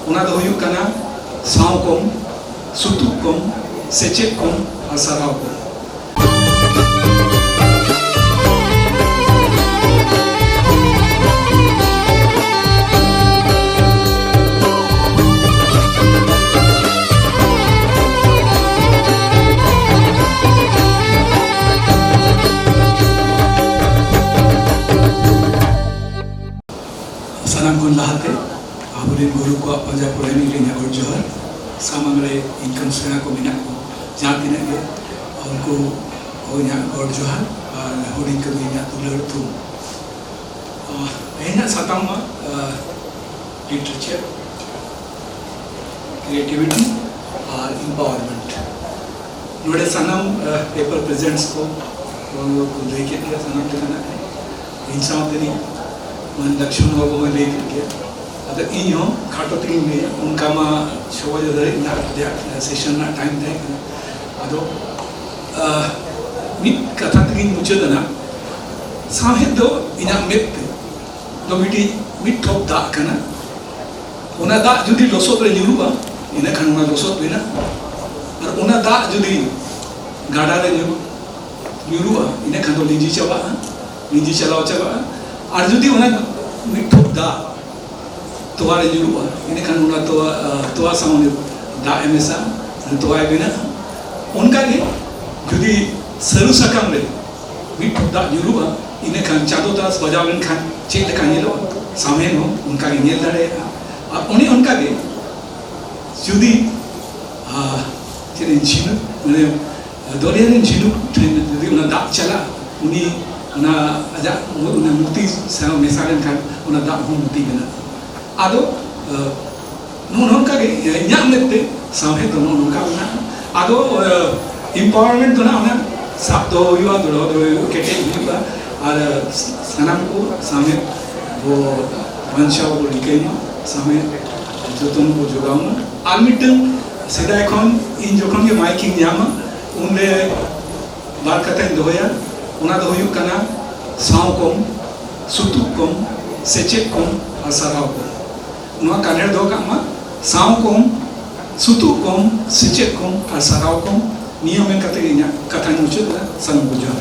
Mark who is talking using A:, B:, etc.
A: ᱚᱱᱟ ᱫᱚ ᱦᱩᱭᱩᱜ ᱠᱟᱱᱟ ᱥᱟᱶ ᱠᱚᱢ, ᱥᱩᱛᱩᱜ ᱠᱚᱢ, ᱥᱮᱪᱮᱫ ᱠᱚᱢ ᱟᱨ ᱥᱟᱨᱦᱟᱣ ᱠᱚᱢ। सानाम खन लहाते आबोरेन गुरु को पाजा पड़ानी रेना और जोहर सामांग रे इनकम सेना को मिना को जहाँ तिना के उनको ओइना और जोहर और हुडिन को मिना तुलर तु एना साताम लिटरेचर क्रिएटिविटी और एम्पावरमेंट नोडे सानाम पेपर प्रेजेंट्स को लेके सानाम लेना है इंसान तेरी मन दक्षिण बाबू में ले गया अगर इन हो खाटो तीन में उनका मा शो जो ना सेशन ना टाइम दे अदो मिट कथा तीन मुझे दना साहेब दो इना मिट दो मिट ठोक दा करना उना दा जुदी लोसोत रे न्यूरुबा इना खान उना लोसोत बिना और उना दा जुदी गाड़ा रे न्यूरुबा इना खान तो लिंजी चलाओ चबा और जुदी उना मिठोक दा तोवा रे जुरुआ इने खान उना तोवा सामने दा एमेसा तोवा बिना उनका के जुदी सरू सकाम रे मिठोक दा जुरुआ इने खान चादो तास बजावन खान चेक लेका नेलो सामने हो उनका के नेल दाड़े और उनी उनका के जुदी चेन छिनु माने दोरिया रे छिनु जुदी उना दा चला उनी उना आजा उना मुक्ति साव मेसालन खान उना दा हो मुक्ति बना आदो नोनका के न्याम लेते सामने तो नोनका उना आदो एम्पावरमेंट तो ना उना साब दो युवा दो केटे युवा और सनाम को सामने वो वंशा को लिखे सामने जो तुम को जोगाऊं आलमिटन सीधा कौन इन जो कौन के माइकिंग न्यामा उनले बार कते दोया उना दो हुयुग कना साव कम सुतुग कम सेचेद कम और साराव कम उना कानेर दो कामा साव कम सुतुग कम सेचेद कम और साराव कम नियम में कते इना कथा मुचे सानम बुझा